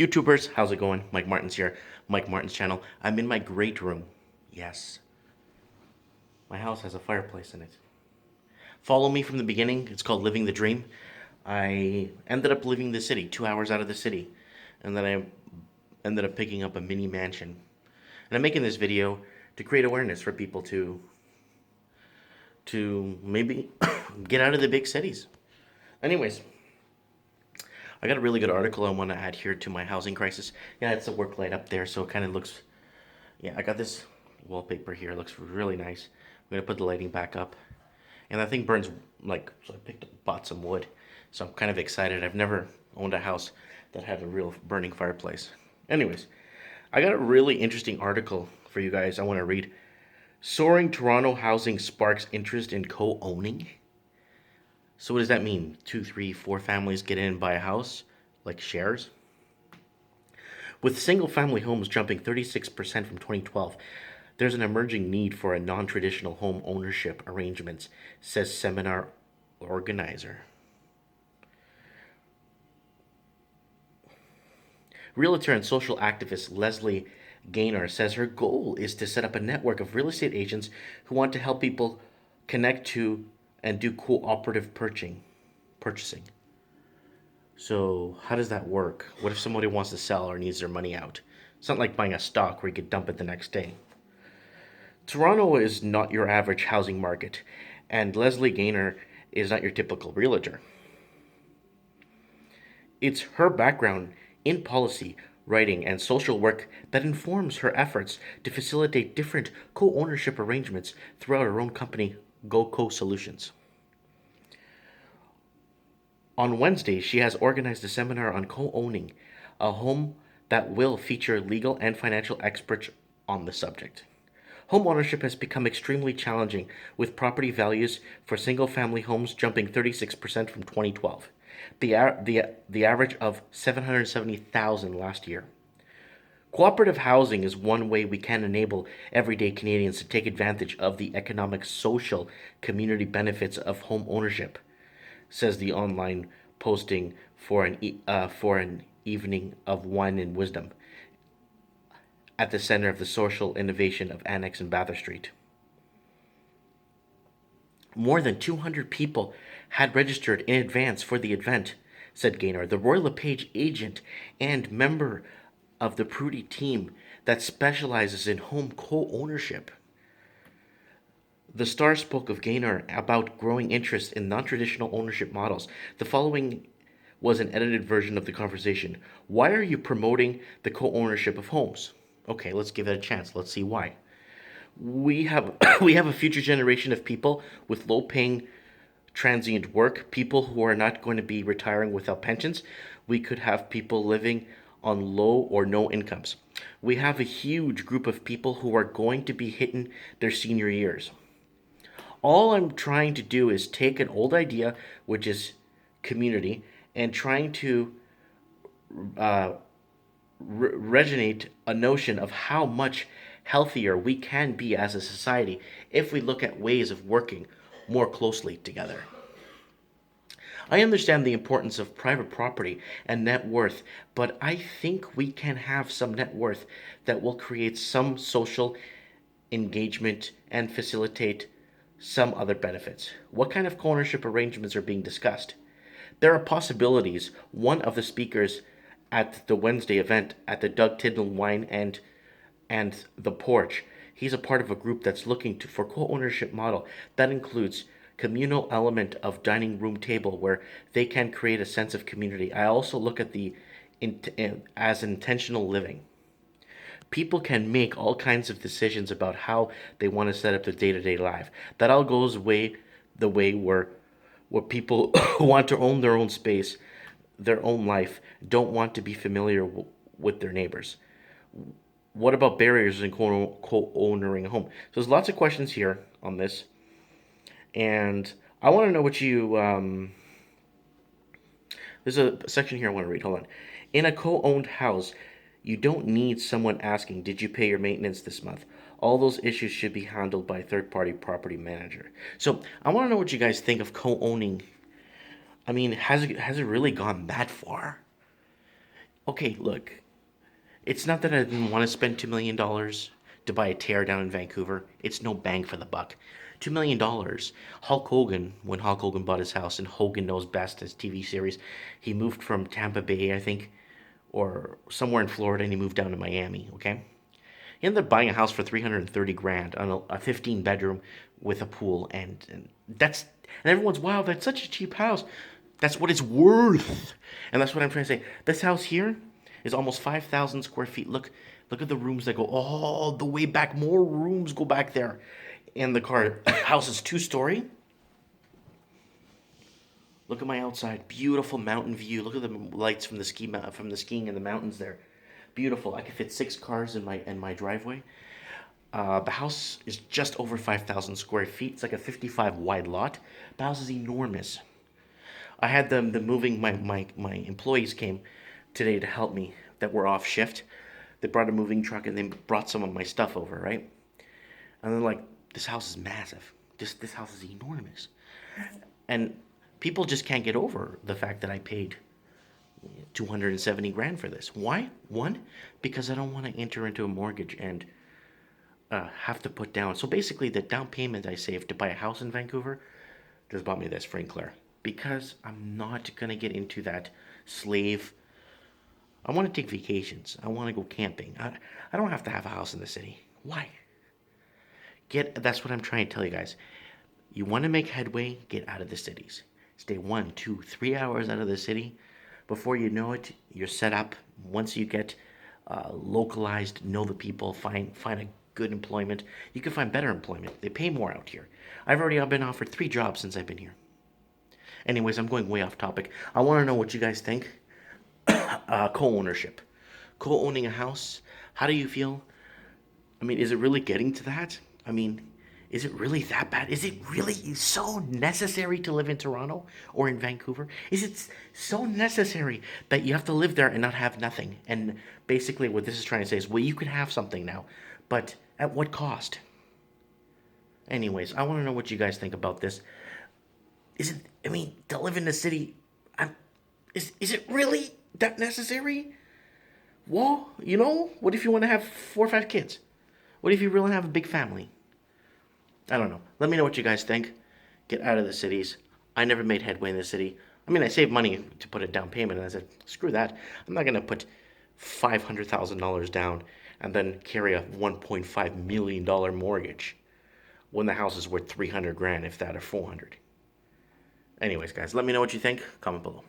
YouTubers, how's it going? Mike Martin's here. Mike Martin's channel. I'm in my great room. Yes, my house has a fireplace in it. Follow me from the beginning. It's called Living the Dream. I ended up leaving the city, 2 hours out of the city, and then I ended up picking up a mini mansion. And I'm making this video to create awareness for people to maybe get out of the big cities. Anyways, I got a really good article I want to add here to my housing crisis. Yeah, it's a work light up there, so it kind of looks. Yeah, I got this wallpaper here. It looks really nice. I'm gonna put the lighting back up, and that thing burns like. So bought some wood, so I'm kind of excited. I've never owned a house that had a real burning fireplace. Anyways, I got a really interesting article for you guys. I want to read. Soaring Toronto housing sparks interest in co-owning. So what does that mean? Two, three, four families get in and buy a house, like shares? With single-family homes jumping 36% from 2012, there's an emerging need for a non-traditional home ownership arrangements, says seminar organizer. Realtor and social activist Leslie Gaynor says her goal is to set up a network of real estate agents who want to help people connect to and do cooperative purchasing. So how does that work? What if somebody wants to sell or needs their money out? It's not like buying a stock where you could dump it the next day. Toronto is not your average housing market, and Leslie Gaynor is not your typical realtor. It's her background in policy, writing, and social work that informs her efforts to facilitate different co-ownership arrangements throughout her own company, GoCo Solutions. On Wednesday, she has organized a seminar on co-owning a home that will feature legal and financial experts on the subject. Home ownership has become extremely challenging, with property values for single-family homes jumping 36% from 2012, the average of $770,000 last year. Cooperative housing is one way we can enable everyday Canadians to take advantage of the economic, social, community benefits of home ownership, says the online posting for an evening of wine and wisdom at the center of the social innovation of Annex and Bathurst Street. More than 200 people had registered in advance for the event, said Gaynor, the Royal LePage agent and member of the Prudy team that specializes in home co-ownership. The Star spoke of Gaynor about growing interest in non-traditional ownership models. The following was an edited version of the conversation. Why are you promoting the co-ownership of homes? Okay, let's give it a chance. Let's see why. We have we have a future generation of people with low-paying transient work, people who are not going to be retiring without pensions. We could have people living on low or no incomes. We have a huge group of people who are going to be hitting their senior years. All I'm trying to do is take an old idea, which is community, and trying to uh, resonate a notion of how much healthier we can be as a society if we look at ways of working more closely together. I understand the importance of private property and net worth, but I think we can have some net worth that will create some social engagement and facilitate some other benefits. What kind of co-ownership arrangements are being discussed? There are possibilities. One of the speakers at the Wednesday event at the Doug Tidnall Wine and the Porch, he's a part of a group that's looking for co-ownership model that includes communal element of dining room table where they can create a sense of community. I also look at the as intentional living. People can make all kinds of decisions about how they want to set up their day-to-day life. That all goes the way where people who want to own their own space, their own life, don't want to be familiar with their neighbors. What about barriers in co-owning a home? So there's lots of questions here on this, and I want to know what you. There's a section here I want to read. Hold on. In a co-owned house, you don't need someone asking, "Did you pay your maintenance this month?" All those issues should be handled by a third-party property manager. So I want to know what you guys think of co-owning. I mean, has it really gone that far? Okay, look, it's not that I didn't want to spend $2 million to buy a tear down in Vancouver. It's no bang for the buck. $2 million. Hulk Hogan, when Hulk Hogan bought his house, and Hogan Knows Best, his TV series, he moved from Tampa Bay, I think, or somewhere in Florida, and he moved down to Miami. Okay, he ended up buying a house for 330 grand on a 15 bedroom with a pool, and and everyone's, wow, that's such a cheap house. That's what it's worth, and that's what I'm trying to say. This house here is almost 5,000 square feet. Look at the rooms that go all the way back. More rooms go back there, and the house is 2 story. Look at my outside, beautiful mountain view. Look at the lights from the skiing in the mountains there. Beautiful. I could fit 6 cars in my driveway. The house is just over 5,000 square feet. It's like a 55 wide lot. The house is enormous. I had the moving. My employees came today to help me that were off shift. They brought a moving truck and they brought some of my stuff over, right? And they're like, this house is massive. This house is enormous. And people just can't get over the fact that I paid 270 grand for this. Why? One, because I don't want to enter into a mortgage and have to put down. So basically, the down payment I saved to buy a house in Vancouver just bought me this free and clear. Because I'm not going to get into that slave. I want to take vacations. I want to go camping. I don't have to have a house in the city. Why? That's what I'm trying to tell you guys. You want to make headway, get out of the cities. Stay 1, 2, 3 hours out of the city. Before you know it, you're set up. Once you get localized, know the people, find a good employment, you can find better employment. They pay more out here. I've already been offered 3 jobs since I've been here. Anyways, I'm going way off topic. I want to know what you guys think. Co-ownership. Co-owning a house. How do you feel? I mean, is it really getting to that? I mean, is it really that bad? Is it really so necessary to live in Toronto or in Vancouver? Is it so necessary that you have to live there and not have nothing? And basically what this is trying to say is, well, you can have something now, but at what cost? Anyways, I want to know what you guys think about this. To live in the city, is it really that necessary? Well, what if you want to have 4 or 5 kids? What if you really have a big family? I don't know. Let me know what you guys think. Get out of the cities. I never made headway in the city. I mean, I saved money to put a down payment, and I said, screw that. I'm not going to put $500,000 down and then carry a $1.5 million mortgage when the house is worth 300 grand, if that, or 400. Anyways, guys, let me know what you think. Comment below.